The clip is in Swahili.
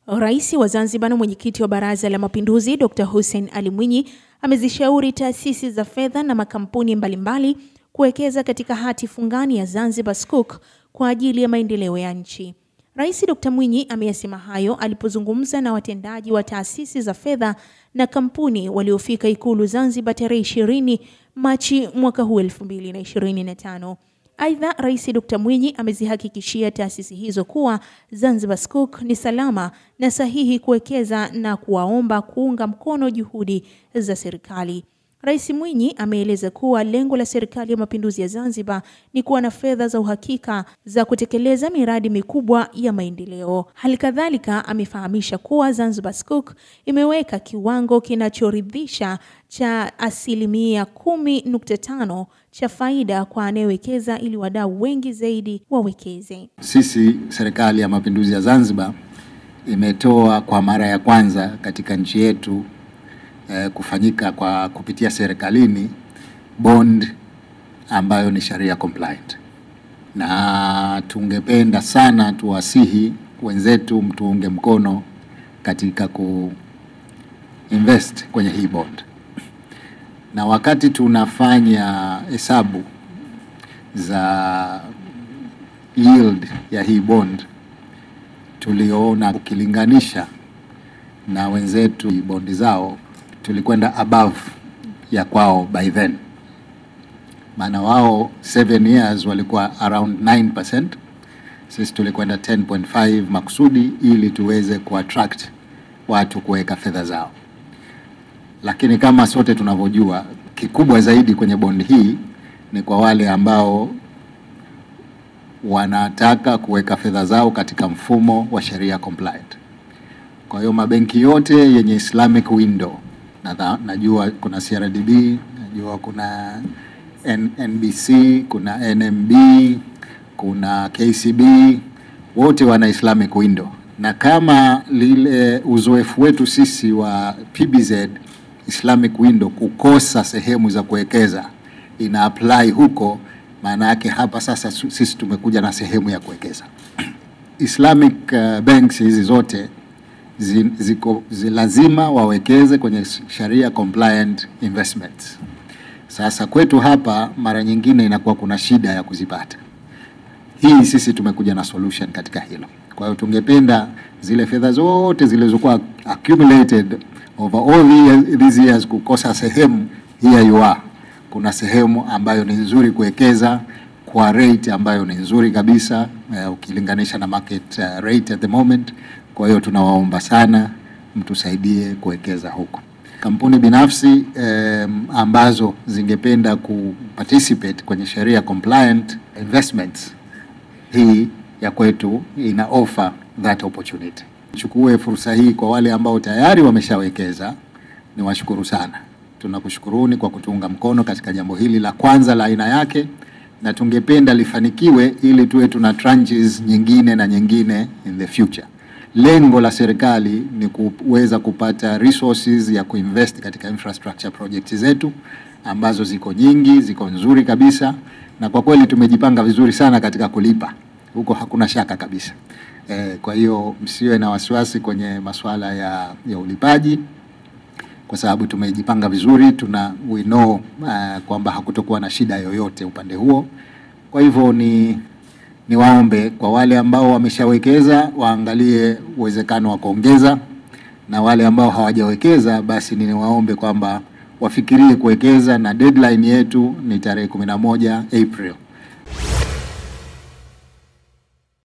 Rais wa Zanzibar na mwenyekiti wa Baraza la Mapinduzi Dr. Hussein Ali Mwinyi amezishauri taasisi za fedha na makampuni mbalimbali kuwekeza katika hati fungani ya Zanzibar Sukuk kwa ajili ya maendeleo ya nchi. Rais Dr. Mwinyi ameyasema hayo alipozungumza na watendaji wa taasisi za fedha na kampuni waliofika Ikulu Zanzibar tarehe 20 Machi mwaka huu 2025. Aidha, Rais Dr. Mwinyi amezihakikishia taasisi hizo kuwa Zanzibar Sukuk ni salama na sahihi kuwekeza na kuwaomba kuunga mkono juhudi za serikali. Rais Mwinyi ameeleza kuwa lengo la Serikali ya Mapinduzi ya Zanzibar ni kuwa na fedha za uhakika za kutekeleza miradi mikubwa ya maendeleo. Halikadhalika amefahamisha kuwa Zanzibar Sukuk imeweka kiwango kinachoridhisha cha 10.5% cha faida kwa anayewekeza ili wadau wengi zaidi wawekeze. Sisi Serikali ya Mapinduzi ya Zanzibar imetoa kwa mara ya kwanza katika nchi yetu kufanyika kwa kupitia serikalini bond ambayo ni sharia compliant, na tungependa sana tuwasihi wenzetu mtuunge mkono katika kuinvest kwenye hii bond. Na wakati tunafanya hesabu za yield ya hii bond, tuliona ukilinganisha na wenzetu bondi zao tulikwenda above ya kwao by then. Maana wao 7 years walikuwa around 9%, sisi tulikwenda 10.5 makusudi ili tuweze kuattract watu kuweka fedha zao. Lakini kama sote tunavyojua, kikubwa zaidi kwenye bondi hii ni kwa wale ambao wanataka kuweka fedha zao katika mfumo wa sharia compliant. Kwa hiyo mabenki yote yenye Islamic window, najua kuna CRDB, najua kuna NBC, kuna NMB, kuna KCB, wote wana Islamic window. Na kama lile uzoefu wetu sisi wa PBZ Islamic window kukosa sehemu za kuwekeza ina apply huko, maana yake hapa sasa sisi tumekuja na sehemu ya kuwekeza. Islamic banks hizi zote lazima wawekeze kwenye sharia compliant investments. Sasa kwetu hapa mara nyingine inakuwa kuna shida ya kuzipata. Hii sisi tumekuja na solution katika hilo. Kwa hiyo tungependa zile fedha zote zilizokuwa accumulated over all these years kukosa sehemu, here you are. Kuna sehemu ambayo ni nzuri kuwekeza kwa rate ambayo ni nzuri kabisa ukilinganisha na market rate at the moment. Kwa hiyo tunawaomba sana mtusaidie kuwekeza huko. Kampuni binafsi ambazo zingependa kuparticipate kwenye sharia compliant investments, hii ya kwetu ina offer that opportunity. Chukue fursa hii kwa wale ambao tayari wameshawekeza, ni washukuru sana. Tunakushukuruni kwa kutuunga mkono katika jambo hili la kwanza la aina yake, na tungependa lifanikiwe ili tuwe tuna tranches nyingine na nyingine in the future. Lengo la serikali ni kuweza kupata resources ya kuinvest katika infrastructure projects zetu ambazo ziko nyingi, ziko nzuri kabisa, na kwa kweli tumejipanga vizuri sana katika kulipa. Huko hakuna shaka kabisa. Kwa hiyo msiwe na wasiwasi kwenye masuala ya ulipaji, kwa sababu tumejipanga vizuri, we know kwamba hakutokuwa na shida yoyote upande huo. Kwa hivyo ni waombe kwa wale ambao wameshawekeza waangalie uwezekano wa kuongeza, na wale ambao hawajawekeza basi ni waombe kwamba wafikirie kuwekeza, na deadline yetu ni tarehe 11 April.